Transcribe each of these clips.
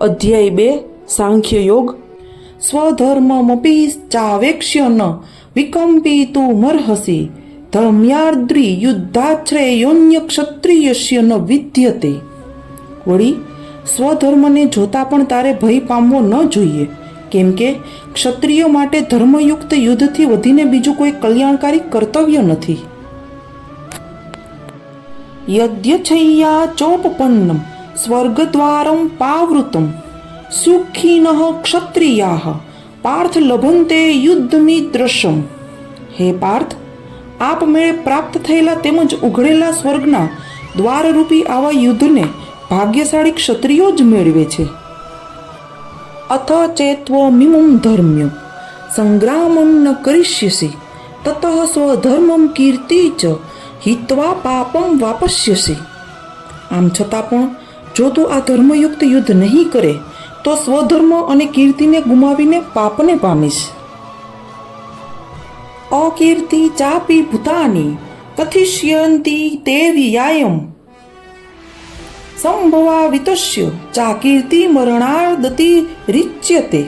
અધ્યાય 2 સાંખ્ય યોગ. સ્વધર્મમપી ચાવેક્ષ્ય ન વિકમ્પિતુમર્હસી ધર્મ્યાર્દ્રી યુદ્ધાશ્રયોન્ય ક્ષત્રિયસ્ય ન વિદ્યતે. વળી સ્વધર્મને જોતા પણ તારે ભય પામવો ન જોઈએ, કેમ કે ક્ષત્રિય માટે ધર્મયુક્ત યુદ્ધથી વધીને બીજું કોઈ કલ્યાણકારી કર્તવ્ય નથી. યદ્યછૈયા ચોપપન્નમ સ્વર્ગદ્વારમ પાવૃતમ સુખિનઃ ક્ષત્રિયાઃ પાર્થ લભંતે યુદ્ધમિદ્રશમ. હે પાર્થ, આપમેળે પ્રાપ્ત થયેલા તેમજ ઉઘડેલા સ્વર્ગના દ્વારરૂપી આવા યુદ્ધને ભાગ્યશાળી ક્ષત્રિયો જ મેળવે છે. અથ ચેત્વમિમં ધર્મ્ય સંગ્રામં ન કરિષ્યસી તતઃ સ્વધર્મં કીર્તિ ચ હિત્વા પાપમ વાપસ્યસી. આમ છતાં પણ જો તું આ ધર્મયુક્ત યુદ્ધ નહીં કરે તો સ્વધર્મ અને કીર્તિને ગુમાવીને પાપને પામીશ. અકીર્તિ ચાપી ભૂતાની કથિષ્યંતી તે વિયાયમ સંભવાવિતસ્ય ચાકીર્તિ મરણાર્દતિ રિચ્યતે.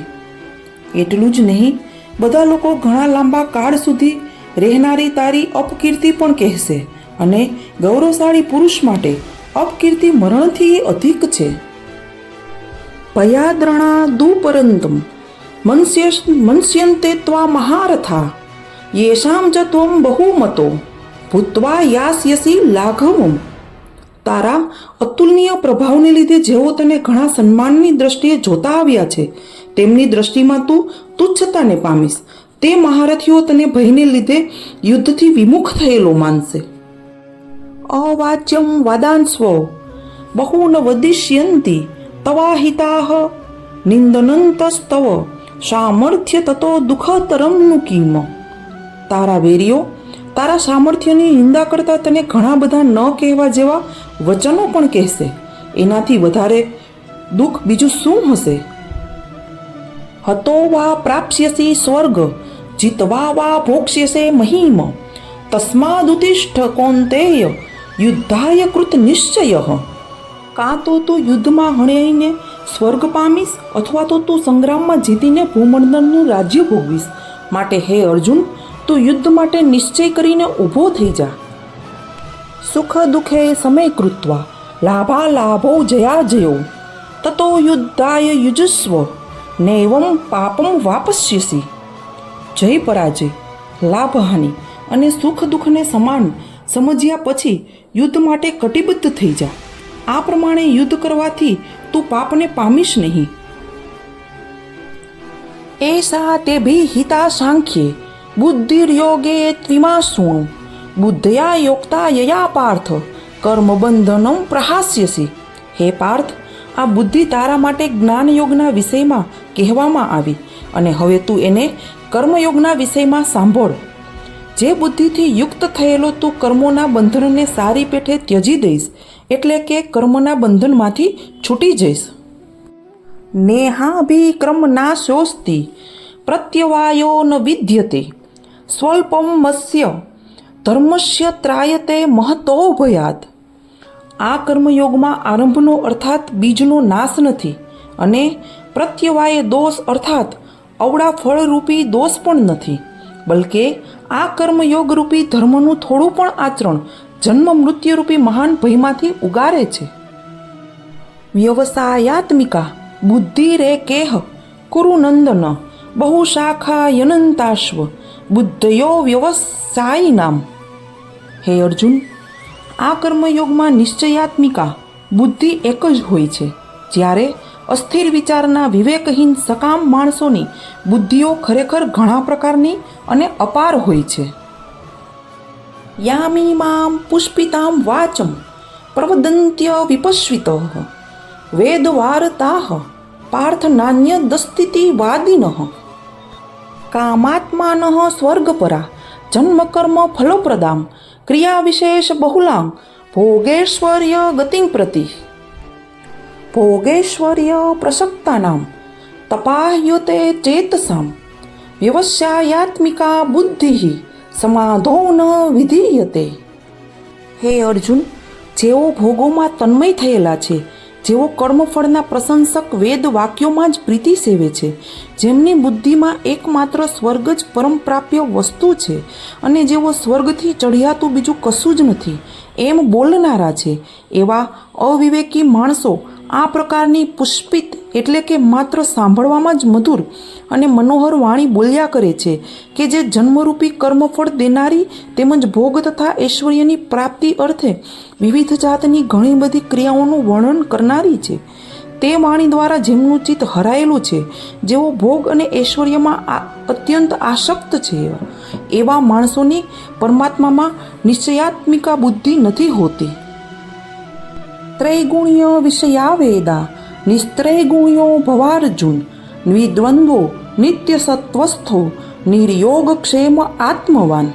એટલું જ નહીં, બધા લોકો ઘણા લાંબા કાળ સુધી રહેનારી તારી અપકીર્તિ પણ કહેશે, અને ગૌરવશાળી પુરુષ માટે અપકીર્તિ મરણથી અધિક છે. ભયાદ્રણા દુપરંતમ મન્સ્યન્તે ત્વા મહારથા યેષામ ચ ત્વમ બહુમતો ભૂત્વા યાસ્યસી લાઘવમ. તારા અતુલનીય પ્રભાવને લીધે જેઓ તને ઘણા સન્માનની દ્રષ્ટિએ જોતા આવ્યા છે, તેમની દ્રષ્ટિમાં તું તુચ્છતાને પામીશ. તે મહારથીઓ તને ભયને લીધે યુદ્ધથી વિમુખ થયેલો માનશે. અવાચ્યમ વાદાંસ્વ બહૂન વદિષ્યંતિ તવાહિતાઃ નિંદનંતસ્તવ સામર્થ્ય તતો દુઃખતરમ નું કિમ. તારા વેરીઓ તારા સામર્થ્યની નિંદા કરતા તને ઘણા બધા ન કહેવા જેવા વચનો પણ કહેશે. એનાથી વધારે દુઃખ બીજું શું હશે? હતો વા પ્રાપ્સ્યસી સ્વર્ગ જીતવા વા ભોક્ષ્યસે મહિમ તસ્માદુતિષ્ઠ કૌંતેય યુદ્ધાય કૃત નિશ્ચય. કાં તો તું યુદ્ધમાં હણાઈને સ્વર્ગ પામીશ, અથવા તો તું સંગ્રામમાં જીતીને ભૂમંડળનું રાજ્ય ભોગવીશ. માટે હે અર્જુન, તું યુદ્ધ માટે નિશ્ચય કરીને ઊભો થઈ જા. સુખ દુઃખે સમય કૃત્વા લાભા લાભો જયા જયો તતો યુદ્ધાય યુજસ્વ નૈવમ પાપમ વાપસ્યસી. જય પરાજય, લાભહાનિ અને સુખ દુઃખને સમાન સમજ્યા પછી યુદ્ધ માટે કટિબદ્ધ થઈ જા. આ પ્રમાણે યુદ્ધ કરવાથી તું પાપને પામીશ નહીં. એષા તેભિ હિતા સાંખ્યે બુદ્ધિર્યોગે ત્વિમાસુણુ બુદ્ધયા યોક્તા યયા પાર્થ કર્મબંધનમ પ્રહાસ્યસી. હે પાર્થ, આ બુદ્ધિ તારા માટે જ્ઞાનયોગના વિષયમાં કહેવામાં આવી, અને હવે તું એને કર્મયોગના વિષયમાં સાંભળ. જે બુદ્ધિથી યુક્ત થયેલો તું કર્મોના બંધનને સારી પેઠે ત્યજી દઈશ, એટલે કે કર્મના બંધનમાંથી છૂટી જઈશ. નેહાભિક્રમ નાશોસ્તિ પ્રત્યવાયો ન વિદ્યતે સ્વલ્પમ મસ્ય ધર્મસ્ય ત્રાયતે મહતો ભયાત. આ કર્મયોગમાં આરંભનો અર્થાત બીજનો નાશ નથી, અને પ્રત્યવાય દોષ અર્થાત અવળા ફળરૂપી દોષ પણ નથી, બલકે આ કર્મયોગરૂપી ધર્મનું થોડું પણ આચરણ જન્મ મૃત્યુરૂપી મહાન ભયમાંથી ઉગારે છે. વ્યવસાયાત્મિકા બુદ્ધિ રે કેહ કુરુનંદન બહુશાખા યનંતાશ્વ બુદ્ધયો વ્યવસાયિનામ. હે અર્જુન, આ કર્મયોગમાં નિશ્ચયાત્મિકા બુદ્ધિ એક જ હોય છે, જ્યારે અસ્થિર વિચારના વિવેકહીન સકામ માણસોની બુદ્ધિઓ ખરેખર ઘણા પ્રકારની અને અપાર હોય છે. યામી મામ પુષ્પિતામ વાચમ પ્રવદંત્ય વિપશ્વિતઃ વેદવારતાઃ પાર્થ નાન્ય દસ્તિતિ વાદિનઃ કામાત્માનઃ સ્વર્ગપરા જન્મકર્મ ફલપ્રદામ ક્રિયા વિશેષ બહુલાં ભોગેશ્વર્ય ગતિં પ્રતિ. ભોગેશ્વર્ય પ્રસક્તાનામ તપાહ્યુતે ચેતસામ વ્યવસાયાત્મિકા બુદ્ધિ સમાધો ન વિધીયતે. હે અર્જુન, જેઓ ભોગોમાં તન્મય થયેલા છે જેઓ કર્મફળના પ્રશંસક વેદ વાક્યોમાં જ પ્રીતિ સેવે છે, જેમની બુદ્ધિમાં એકમાત્ર સ્વર્ગ જ પરમ પ્રાપ્ય વસ્તુ છે અને જેઓ સ્વર્ગથી ચઢિયાતું બીજું કશું જ નથી એમ બોલનારા છે, એવા અવિવેકી માણસો આ પ્રકારની પુષ્પિત એટલે કે માત્ર સાંભળવામાં જ મધુર અને મનોહર વાણી બોલ્યા કરે છે કે જે જન્મરૂપી કર્મફળ દેનારી તેમજ ભોગ તથા ઐશ્વર્યની પ્રાપ્તિ અર્થે વિવિધ જાતની ઘણી બધી ક્રિયાઓનું વર્ણન કરનારી છે. તે વાણી દ્વારા જેમનું ચિત્ત હરાયેલું છે, જેઓ ભોગ અને ઐશ્વર્યમાં અત્યંત આસક્ત છે, એવા માણસોની પરમાત્મામાં નિશ્ચયાત્મિકા બુદ્ધિ નથી હોતી. ત્રૈગુણ્ય વિષયા વેદા નિસ્ત્રૈગુણ્યો ભવાર્જુન દ્વિદ્વંદ્વો નિત્ય સત્વસ્થો નિર્યોગક્ષેમ આત્મવાન.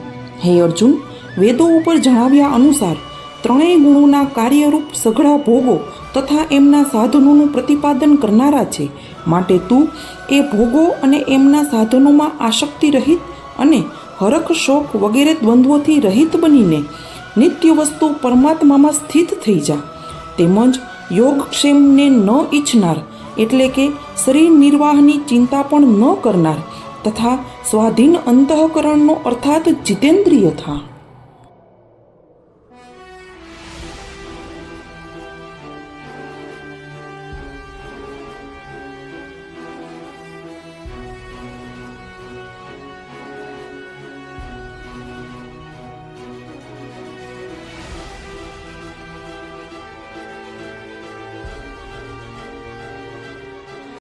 હે અર્જુન, વેદો ઉપર જણાવ્યા અનુસાર ત્રણેય ગુણોના કાર્યરૂપ સઘળા ભોગો તથા એમના સાધનોનું પ્રતિપાદન કરનારા છે. માટે તું એ ભોગો અને એમના સાધનોમાં આસક્તિ રહિત અને હરખ શોક વગેરે દ્વંદ્વોથી રહિત બનીને નિત્ય વસ્તુ પરમાત્મામાં સ્થિત થઈ જા. તેમજ યોગક્ષેમને ન ઈચ્છનાર એટલે કે શરીર નિર્વાહની ચિંતા પણ ન કરનાર તથા સ્વાધીન અંતઃકરણનો અર્થાત જીતેન્દ્રિય થા.